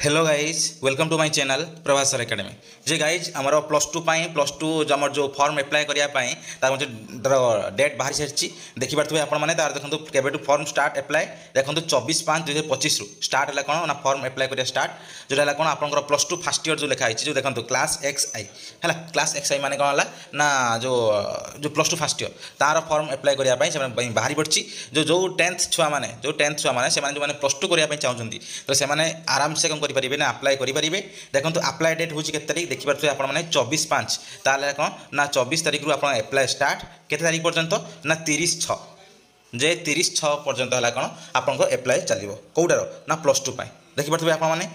hello guys welcome to my channel Prabhas sir academy जे guys आमर plus two आमर जो फॉर्म एप्लाय करने तार डेट बाहरी सारी देखिपे आपण मैंने तार देखो केबेटू फॉर्म स्टार्ट एप्लाय देखो 24/5/2025 स्टार्ट है कौन ना फॉर्म एप्लाय करिया स्टार्ट जोटा कौन आप प्लस टू फर्स्ट ईयर जो लिखाई जो देखो क्लास एक्स आई है क्लास एक्स आई माने कौन है ना जो जो प्लस टू फर्स्ट ईयर तार फॉर्म एप्लाय करने बाहरी पड़ी जो 10th छुआ मैंने जो 10th छुआ मैंने जो प्लस टू करने चाहते तो से आराम से कौन करेंगे ना अप्लाई करेंगे देखो अप्लाई डेट हूँ के तारीख देखिए आपने 24/5 ताल कौन ना 24 तारीख रू आप एप्लाय स्टार्ट के तारीख पर्यंत ना 30/6 जे 30/6 पर्यंत है कौन आपको एप्लाय चलो कौटार ना प्लस टू देखिपे आपने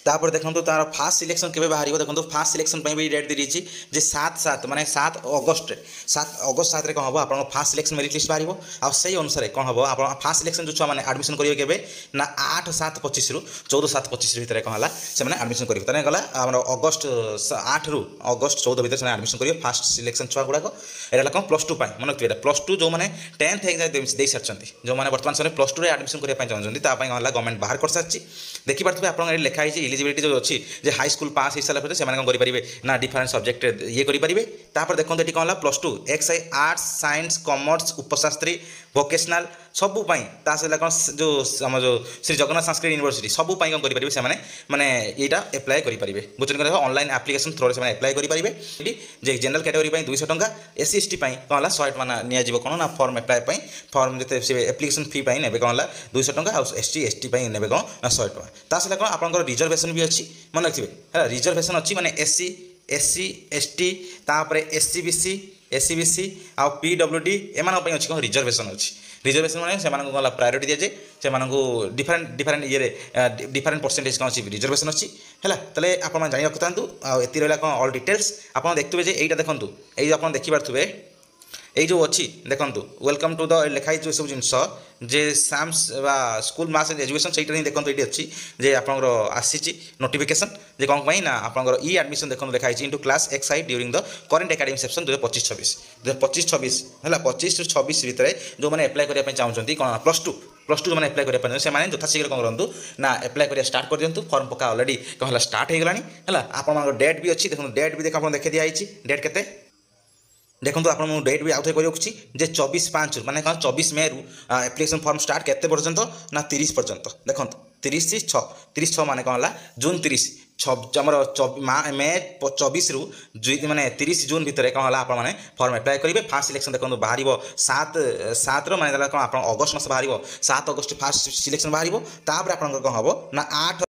तापर देखो तार फास्ट सिलेक्शन के बाहर देखो फास्ट सिलेक्शन भी डेट दी रही है 7/7 माने 7 अगस्त 7 कौन हम आप फास्ट सिलेक्शन मेरिट लिस्ट बाहर आई अनुसार कौन हम आप फास्ट सिलेक्शन जो छुआ मैंने आडमिशन करेंगे के ना 8/7/25 रु 14/7/25 भितर कौन है से आडमिशन करेंगे तेना गला अगस्त 8 रु अगस्त 14 भितर से आडमिशन करेंगे फास्ट सिलेक्शन छुआ गुड़ाक यहाँ कौन प्लस टू मन रखिए प्लस टू जो मैंने 10th एग्जाम दे सारी जो मैंने बर्तमान समय प्लस टू आडमिशन करने चाहते कौन है गवर्नमेंट बाहर कर सारी देखिपे आप लिखाई एलिजिबिलिटी जो अच्छी जे हाई स्कूल पास हो सारा से कौन करेंगे ना डिफरेंट सब्जेक्ट ये करेंगे तापर देखो ये कौन है प्लस टू एक्स आई आर्ट्स साइंस कॉमर्स उपशास्त्री वोकेशनल सबूपाई कौन जो आम जो श्री जगन्नाथ संस्कृत यूनिवर्सिटी सबूपाई कौन करेंगे से मैंने यहाँ एप्लाय करेंगे बुझे ऑनलाइन एप्लिकेशन थ्रो से एप्लाय करेंगे जे जनरल कैटेगरी 200 टंका एससी एसटी कौन है 100 टका नि कौन ना फॉर्म एप्लाय फॉर्म जो एप्लिकेशन फी ने कौन है 200 टंका और एसटी एसटी ने कौन ना 100 टका तासला कौन आप रिजर्वेशन भी अच्छी मन रखिए है रिजर्वेशन अच्छी माने एससी एससी एसटी तापर एससी बीसी आ पीडब्ल्यूडी एम अच्छी कौन रिजर्वेशन अच्छी रिजर्वेशन मैंने से गला प्रायोरिटी दिए से डिफरेंट डिफरेंट ये डिफरेंट परसेंटेज कौन अच्छी रिजर्वेशन अच्छी है तेल आप जानी रखी था ये रहा कौन ऑल डिटेल्स आप देखते यहाँ देखूँ ये आप देखिपे ये जो अच्छी देखो वेलकम टू द लिखाई जो सब जिनस जे साम्स स्कूल मास एजुकेशन से देखो ये अच्छी जे आप आसी नोटिफिकेशन जे कौन ना आप ई एडमिशन देखो लिखाई into class x I during the current academic section 2025-26 है 25-26 भितर जो मैंने एप्लाय करने चाहते कौन प्लस टू जो मैंने एप्लाय करने से यथाशीघ्र कौन करूँ ना एप्लाय करिया स्टार्ट कर दिंतु फॉर्म पका ऑलरेडी कौन स्टार्ट हो गलानी है आप डेट भी अच्छी देखो डेट भी देखो देखी दिखाई डेट के देखो आप डेट भी आउे कर रखुच्छी जे 24/5 माने कौन 24 मे रु एप्लिकेशन फॉर्म स्टार्ट केते पर्यंत ना 30 पर्यंत देखो 30/6 माने कौन है जून 30 मे 24 रु माने 30 जून भितर कौन है आप फॉर्म एप्लाय करेंगे फास्ट सिलेक्शन देखो बाहर 7 माने कौन आप अगस्त मास बाहर 7 अगस्त फास्ट सिलेक्शन बाहर तापर आप कौन हम ना 8